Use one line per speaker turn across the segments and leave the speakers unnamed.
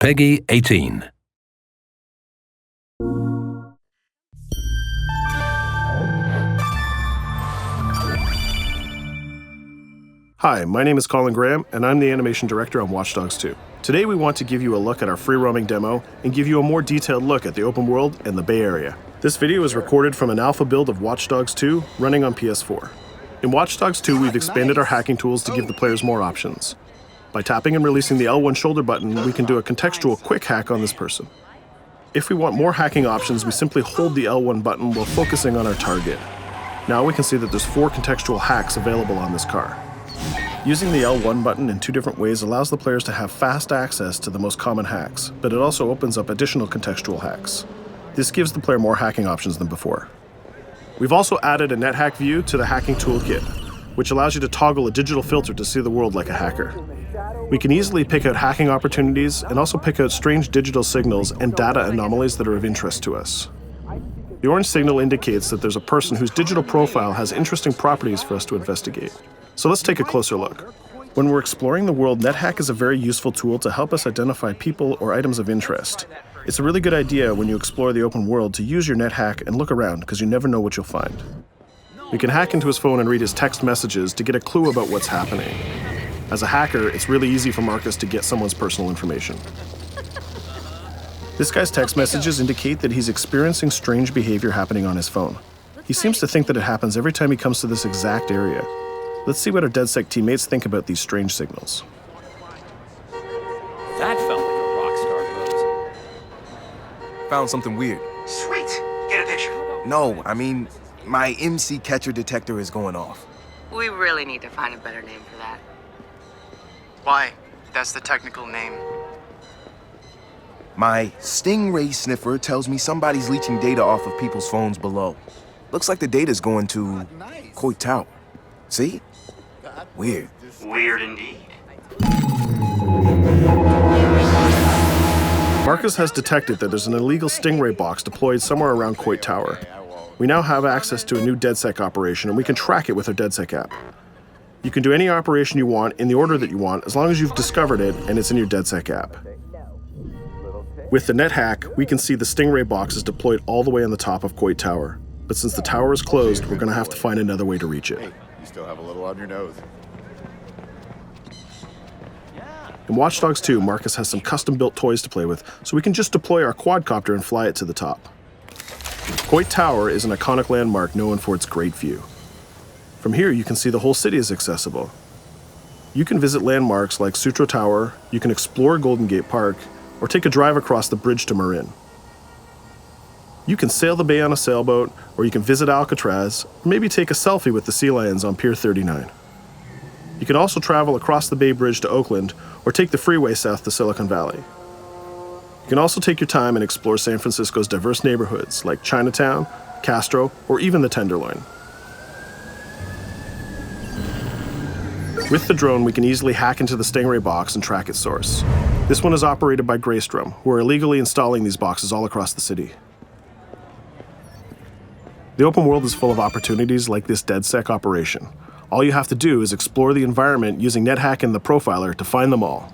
Peggy 18.
Hi, my name is Colin Graham, and I'm the animation director on Watch Dogs 2. Today we want to give you a look at our free roaming demo and give you a more detailed look at the open world and the Bay Area. This video is recorded from an alpha build of Watch Dogs 2 running on PS4. In Watch Dogs 2, we've expanded our hacking tools to give the players more options. By tapping and releasing the L1 shoulder button, we can do a contextual quick hack on this person. If we want more hacking options, we simply hold the L1 button while focusing on our target. Now we can see that there's 4 contextual hacks available on this car. Using the L1 button in 2 different ways allows the players to have fast access to the most common hacks, but it also opens up additional contextual hacks. This gives the player more hacking options than before. We've also added a NetHack view to the hacking toolkit, which allows you to toggle a digital filter to see the world like a hacker. We can easily pick out hacking opportunities and also pick out strange digital signals and data anomalies that are of interest to us. The orange signal indicates that there's a person whose digital profile has interesting properties for us to investigate. So let's take a closer look. When we're exploring the world, NetHack is a very useful tool to help us identify people or items of interest. It's a really good idea when you explore the open world to use your NetHack and look around because you never know what you'll find. We can hack into his phone and read his text messages to get a clue about what's happening. As a hacker, it's really easy for Marcus to get someone's personal information. This guy's text messages indicate that he's experiencing strange behavior happening on his phone. He seems to think that it happens every time he comes to this exact area. Let's see what our DedSec teammates think about these strange signals.
That felt like a rock star pose.
Found something weird.
Sweet. Get a picture.
No, I mean, my MC catcher detector is going off.
We really need to find a better name for that.
Why? That's the technical name.
My stingray sniffer tells me somebody's leeching data off of people's phones below. Looks like the data's going to Coit Tower. See? Weird.
Weird indeed.
Marcus has detected that there's an illegal stingray box deployed somewhere around Coit Tower. We now have access to a new DedSec operation, and we can track it with our DedSec app. You can do any operation you want in the order that you want as long as you've discovered it and it's in your DedSec app. With the NetHack, we can see the stingray box is deployed all the way on the top of Coit Tower. But since the tower is closed, we're going to have to find another way to reach it.
Hey, you still have a little on your nose.
In Watch Dogs 2, Marcus has some custom-built toys to play with, so we can just deploy our quadcopter and fly it to the top. Coit Tower is an iconic landmark known for its great view. From here, you can see the whole city is accessible. You can visit landmarks like Sutro Tower, you can explore Golden Gate Park, or take a drive across the bridge to Marin. You can sail the bay on a sailboat, or you can visit Alcatraz, or maybe take a selfie with the sea lions on Pier 39. You can also travel across the Bay Bridge to Oakland, or take the freeway south to Silicon Valley. You can also take your time and explore San Francisco's diverse neighborhoods like Chinatown, Castro, or even the Tenderloin. With the drone, we can easily hack into the stingray box and track its source. This one is operated by Greystrom, who are illegally installing these boxes all across the city. The open world is full of opportunities like this DedSec operation. All you have to do is explore the environment using NetHack and the profiler to find them all.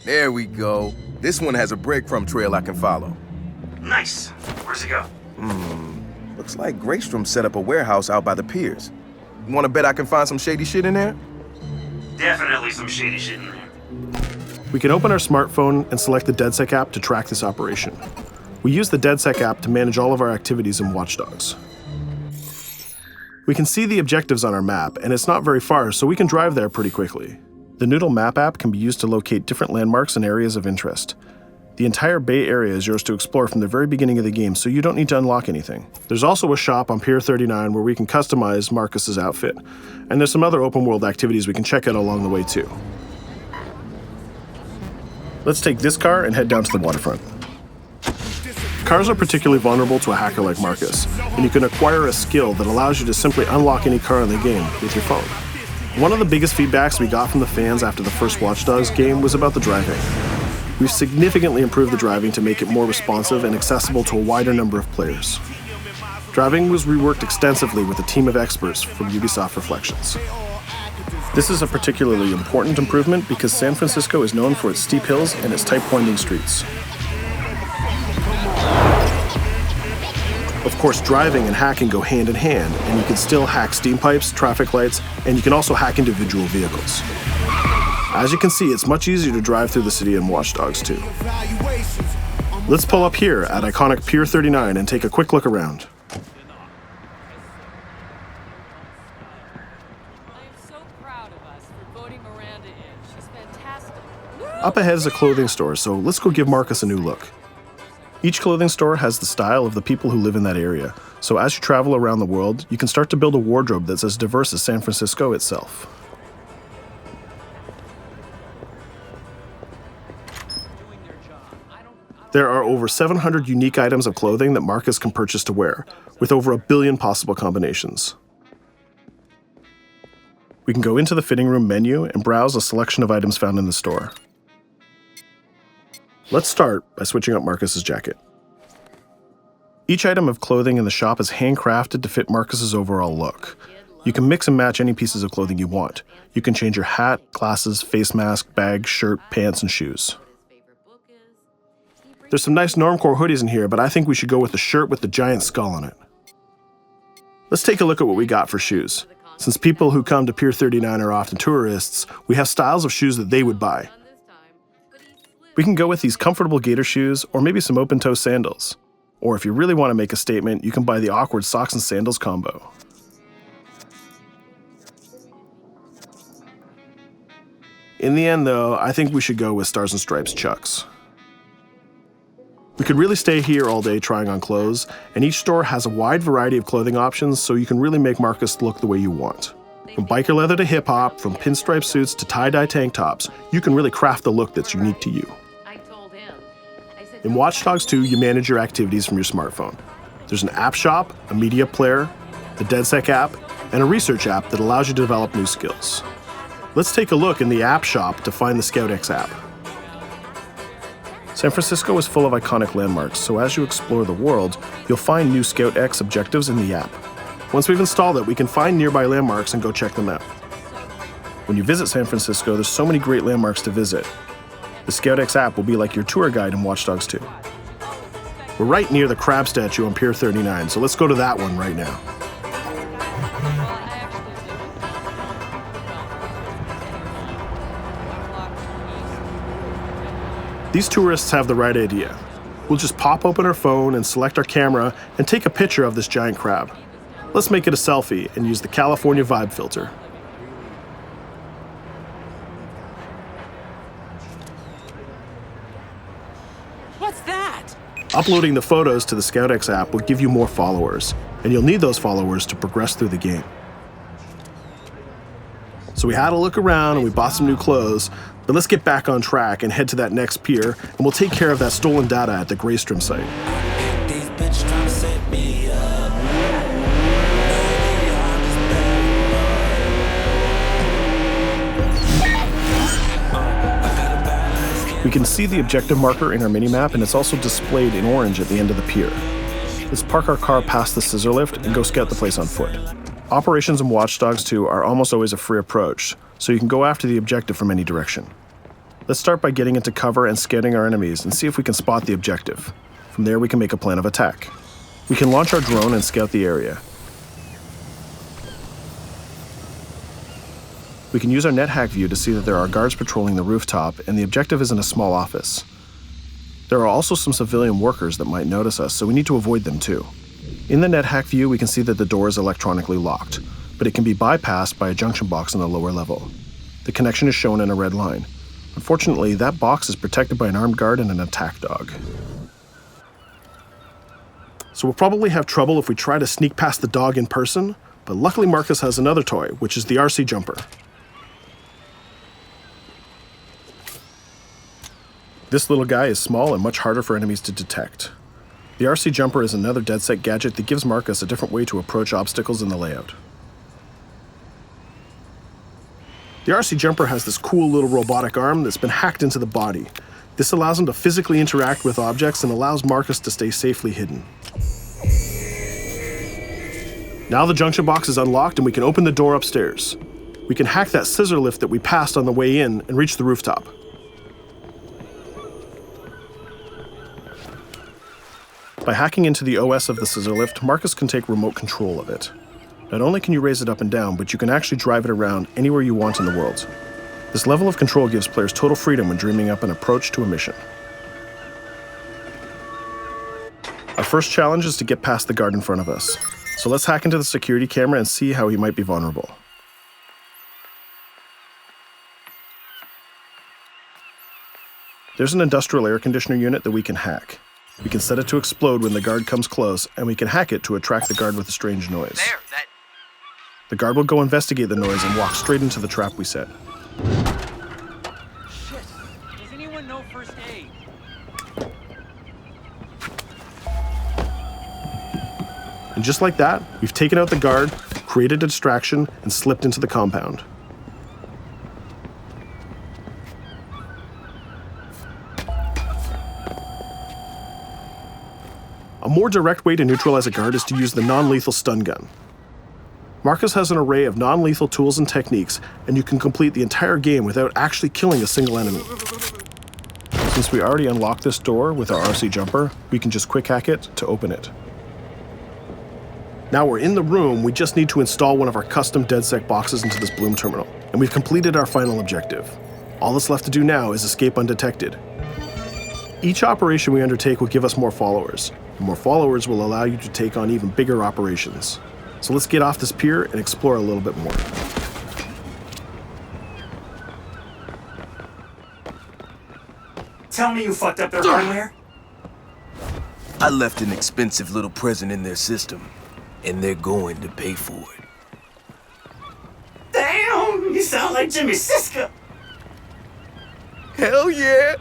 There we go. This one has a breadcrumb trail I can follow.
Nice. Where's it go?
Looks like Greystrom set up a warehouse out by the piers. You wanna bet I can find some shady shit in there?
Definitely some shady shit in there.
We can open our smartphone and select the DedSec app to track this operation. We use the DedSec app to manage all of our activities in Watch Dogs. We can see the objectives on our map, and it's not very far, so we can drive there pretty quickly. The Noodle Map app can be used to locate different landmarks and areas of interest. The entire Bay Area is yours to explore from the very beginning of the game, so you don't need to unlock anything. There's also a shop on Pier 39 where we can customize Marcus's outfit, and there's some other open world activities we can check out along the way too. Let's take this car and head down to the waterfront. Cars are particularly vulnerable to a hacker like Marcus, and you can acquire a skill that allows you to simply unlock any car in the game with your phone. One of the biggest feedbacks we got from the fans after the first Watch Dogs game was about the driving. We've significantly improved the driving to make it more responsive and accessible to a wider number of players. Driving was reworked extensively with a team of experts from Ubisoft Reflections. This is a particularly important improvement because San Francisco is known for its steep hills and its tight winding streets. Of course, driving and hacking go hand in hand, and you can still hack steam pipes, traffic lights, and you can also hack individual vehicles. As you can see, it's much easier to drive through the city in Watch Dogs 2. Let's pull up here at iconic Pier 39 and take a quick look around. Up ahead is a clothing store, so let's go give Marcus a new look. Each clothing store has the style of the people who live in that area, so as you travel around the world, you can start to build a wardrobe that's as diverse as San Francisco itself. There are over 700 unique items of clothing that Marcus can purchase to wear, with over 1 billion possible combinations. We can go into the fitting room menu and browse a selection of items found in the store. Let's start by switching up Marcus's jacket. Each item of clothing in the shop is handcrafted to fit Marcus's overall look. You can mix and match any pieces of clothing you want. You can change your hat, glasses, face mask, bag, shirt, pants, and shoes. There's some nice normcore hoodies in here, but I think we should go with the shirt with the giant skull on it. Let's take a look at what we got for shoes. Since people who come to Pier 39 are often tourists, we have styles of shoes that they would buy. We can go with these comfortable gator shoes or maybe some open-toe sandals. Or if you really want to make a statement, you can buy the awkward socks and sandals combo. In the end, though, I think we should go with Stars and Stripes Chucks. We could really stay here all day trying on clothes, and each store has a wide variety of clothing options, so you can really make Marcus look the way you want. From biker leather to hip-hop, from pinstripe suits to tie-dye tank tops, you can really craft the look that's unique to you. In Watch Dogs 2, you manage your activities from your smartphone. There's an app shop, a media player, the DedSec app, and a research app that allows you to develop new skills. Let's take a look in the app shop to find the ScoutX app. San Francisco is full of iconic landmarks, so as you explore the world, you'll find new ScoutX objectives in the app. Once we've installed it, we can find nearby landmarks and go check them out. When you visit San Francisco, there's so many great landmarks to visit. The ScoutX app will be like your tour guide in Watch Dogs 2. We're right near the crab statue on Pier 39, so let's go to that one right now. These tourists have the right idea. We'll just pop open our phone and select our camera and take a picture of this giant crab. Let's make it a selfie and use the California Vibe filter.
What's that?
Uploading the photos to the ScoutX app will give you more followers, and you'll need those followers to progress through the game. So we had a look around and we bought some new clothes, but let's get back on track and head to that next pier, and we'll take care of that stolen data at the Greystrom site. We can see the objective marker in our minimap, and it's also displayed in orange at the end of the pier. Let's park our car past the scissor lift and go scout the place on foot. Operations in Watch Dogs 2 are almost always a free approach, so you can go after the objective from any direction. Let's start by getting into cover and scouting our enemies and see if we can spot the objective. From there, we can make a plan of attack. We can launch our drone and scout the area. We can use our NetHack view to see that there are guards patrolling the rooftop, and the objective is in a small office. There are also some civilian workers that might notice us, so we need to avoid them too. In the NetHack view, we can see that the door is electronically locked, but it can be bypassed by a junction box on the lower level. The connection is shown in a red line. Unfortunately, that box is protected by an armed guard and an attack dog. So we'll probably have trouble if we try to sneak past the dog in person, but luckily Marcus has another toy, which is the RC jumper. This little guy is small and much harder for enemies to detect. The RC jumper is another DedSec gadget that gives Marcus a different way to approach obstacles in the layout. The RC jumper has this cool little robotic arm that's been hacked into the body. This allows him to physically interact with objects and allows Marcus to stay safely hidden. Now the junction box is unlocked and we can open the door upstairs. We can hack that scissor lift that we passed on the way in and reach the rooftop. By hacking into the OS of the scissor lift, Marcus can take remote control of it. Not only can you raise it up and down, but you can actually drive it around anywhere you want in the world. This level of control gives players total freedom when dreaming up an approach to a mission. Our first challenge is to get past the guard in front of us. So let's hack into the security camera and see how he might be vulnerable. There's an industrial air conditioner unit that we can hack. We can set it to explode when the guard comes close, and we can hack it to attract the guard with a strange noise. The guard will go investigate the noise and walk straight into the trap we set.
Shit. Does anyone know first aid?
And just like that, we've taken out the guard, created a distraction, and slipped into the compound. A more direct way to neutralize a guard is to use the non-lethal stun gun. Marcus has an array of non-lethal tools and techniques, and you can complete the entire game without actually killing a single enemy. Since we already unlocked this door with our RC jumper, we can just quick hack it to open it. Now we're in the room, we just need to install one of our custom DedSec boxes into this Bloom terminal, and we've completed our final objective. All that's left to do now is escape undetected. Each operation we undertake will give us more followers. More followers will allow you to take on even bigger operations. So let's get off this pier and explore a little bit more.
Tell me you fucked up their hardware?
I left an expensive little present in their system, and they're going to pay for it.
Damn, you sound like Jimmy Siska.
Hell yeah!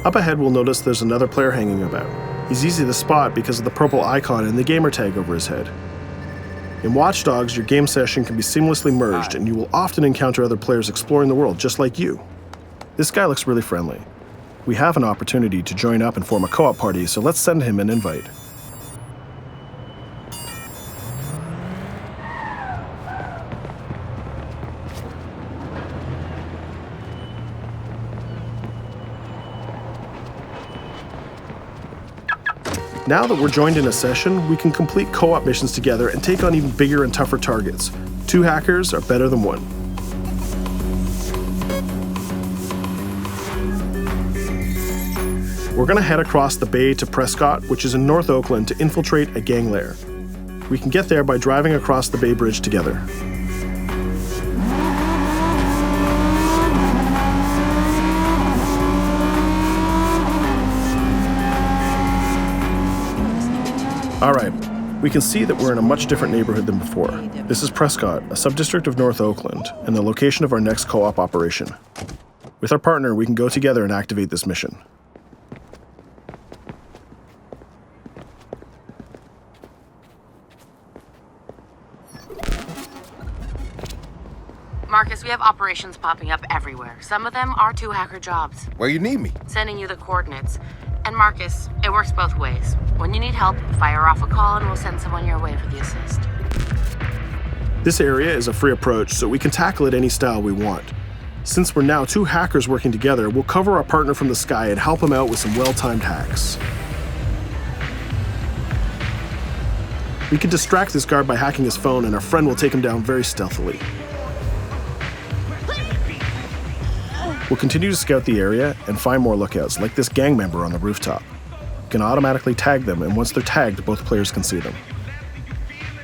Up ahead, we'll notice there's another player hanging about. He's easy to spot because of the purple icon and the gamer tag over his head. In Watch Dogs, your game session can be seamlessly merged, and you will often encounter other players exploring the world just like you. This guy looks really friendly. We have an opportunity to join up and form a co-op party, so let's send him an invite. Now that we're joined in a session, we can complete co-op missions together and take on even bigger and tougher targets. 2 hackers are better than 1. We're gonna head across the bay to Prescott, which is in North Oakland, to infiltrate a gang lair. We can get there by driving across the Bay Bridge together. Alright, we can see that we're in a much different neighborhood than before. This is Prescott, a subdistrict of North Oakland, and the location of our next co-op operation. With our partner, we can go together and activate this mission.
Marcus, we have operations popping up everywhere. Some of them are 2 hacker jobs.
Where you need me?
Sending you the coordinates. And Marcus, it works both ways. When you need help, fire off a call and we'll send someone your way for the assist.
This area is a free approach, so we can tackle it any style we want. Since we're now 2 hackers working together, we'll cover our partner from the sky and help him out with some well-timed hacks. We can distract this guard by hacking his phone, and our friend will take him down very stealthily. We'll continue to scout the area and find more lookouts, like this gang member on the rooftop. You can automatically tag them, and once they're tagged, both players can see them.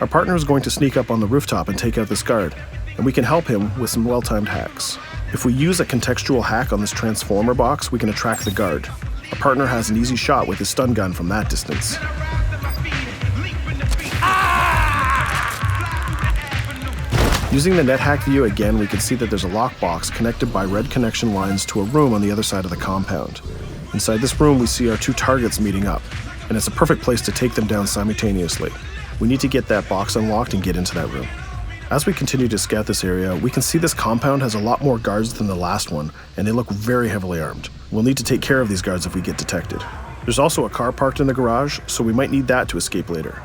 Our partner is going to sneak up on the rooftop and take out this guard, and we can help him with some well-timed hacks. If we use a contextual hack on this transformer box, we can attract the guard. Our partner has an easy shot with his stun gun from that distance. Using the NetHack view again, we can see that there's a lockbox connected by red connection lines to a room on the other side of the compound. Inside this room, we see our 2 targets meeting up, and it's a perfect place to take them down simultaneously. We need to get that box unlocked and get into that room. As we continue to scout this area, we can see this compound has a lot more guards than the last one, and they look very heavily armed. We'll need to take care of these guards if we get detected. There's also a car parked in the garage, so we might need that to escape later.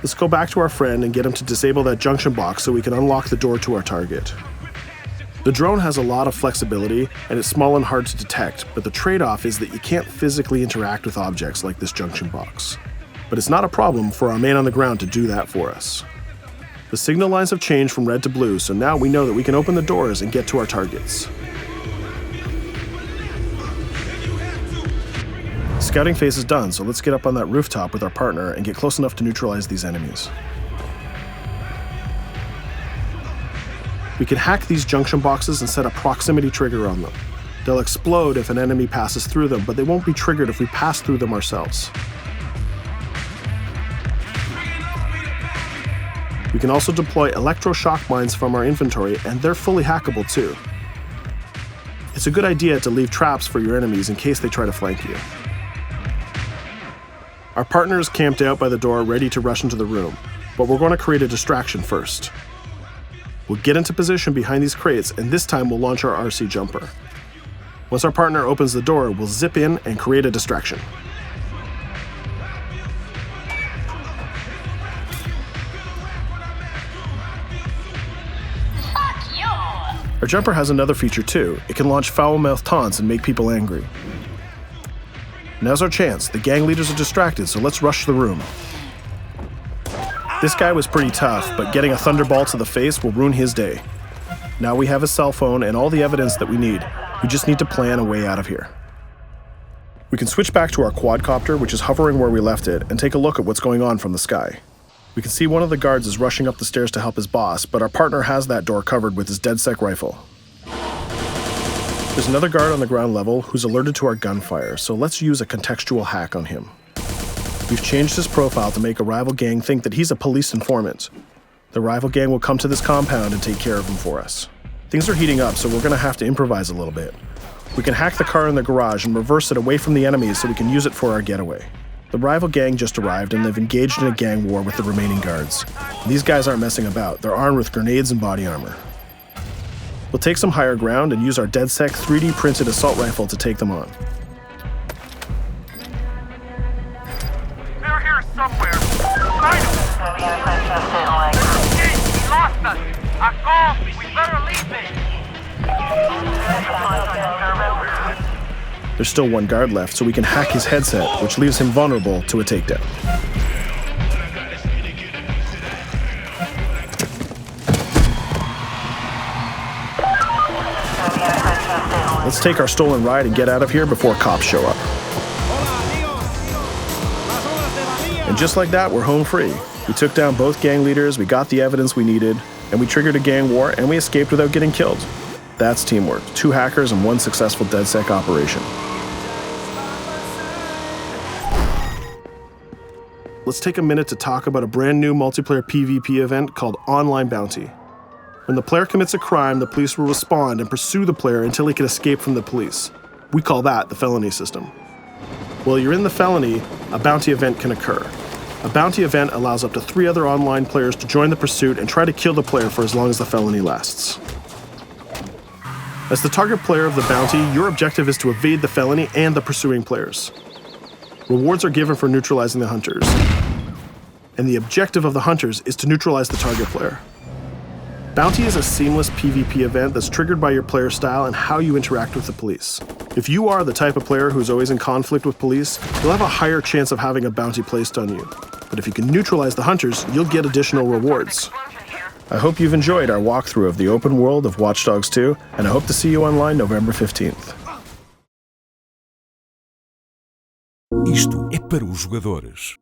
Let's go back to our friend and get him to disable that junction box so we can unlock the door to our target. The drone has a lot of flexibility and it's small and hard to detect, but the trade-off is that you can't physically interact with objects like this junction box. But it's not a problem for our man on the ground to do that for us. The signal lines have changed from red to blue, so now we know that we can open the doors and get to our targets. Scouting phase is done, so let's get up on that rooftop with our partner and get close enough to neutralize these enemies. We can hack these junction boxes and set a proximity trigger on them. They'll explode if an enemy passes through them, but they won't be triggered if we pass through them ourselves. We can also deploy electroshock mines from our inventory, and they're fully hackable too. It's a good idea to leave traps for your enemies in case they try to flank you. Our partner is camped out by the door ready to rush into the room, but we're going to create a distraction first. We'll get into position behind these crates, and this time we'll launch our RC jumper. Once our partner opens the door, we'll zip in and create a distraction. Our jumper has another feature too. It can launch foul-mouthed taunts and make people angry. Now's our chance. The gang leaders are distracted, so let's rush the room. This guy was pretty tough, but getting a thunderbolt to the face will ruin his day. Now we have his cell phone and all the evidence that we need. We just need to plan a way out of here. We can switch back to our quadcopter, which is hovering where we left it, and take a look at what's going on from the sky. We can see one of the guards is rushing up the stairs to help his boss, but our partner has that door covered with his DedSec rifle. There's another guard on the ground level who's alerted to our gunfire, so let's use a contextual hack on him. We've changed his profile to make a rival gang think that he's a police informant. The rival gang will come to this compound and take care of him for us. Things are heating up, so we're going to have to improvise a little bit. We can hack the car in the garage and reverse it away from the enemies so we can use it for our getaway. The rival gang just arrived and they've engaged in a gang war with the remaining guards. These guys aren't messing about, they're armed with grenades and body armor. We'll take some higher ground and use our DedSec 3D printed assault rifle to take them on.
They're here somewhere. Find them. Hey, we lost us. A call. We better leave it.
There's still one guard left, so we can hack his headset, which leaves him vulnerable to a takedown. Let's take our stolen ride and get out of here before cops show up. And just like that, we're home free. We took down both gang leaders, we got the evidence we needed, and we triggered a gang war, and we escaped without getting killed. That's teamwork. 2 hackers and 1 successful DedSec operation. Let's take a minute to talk about a brand new multiplayer PvP event called Online Bounty. When the player commits a crime, the police will respond and pursue the player until he can escape from the police. We call that the felony system. While you're in the felony, a bounty event can occur. A bounty event allows up to 3 other online players to join the pursuit and try to kill the player for as long as the felony lasts. As the target player of the bounty, your objective is to evade the felony and the pursuing players. Rewards are given for neutralizing the hunters. And the objective of the hunters is to neutralize the target player. Bounty is a seamless PvP event that's triggered by your player style and how you interact with the police. If you are the type of player who's always in conflict with police, you'll have a higher chance of having a bounty placed on you. But if you can neutralize the hunters, you'll get additional rewards. I hope you've enjoyed our walkthrough of the open world of Watch Dogs 2, and I hope to see you online November 15th.
Isto é para os jogadores.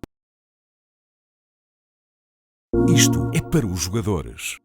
Isto é para os jogadores.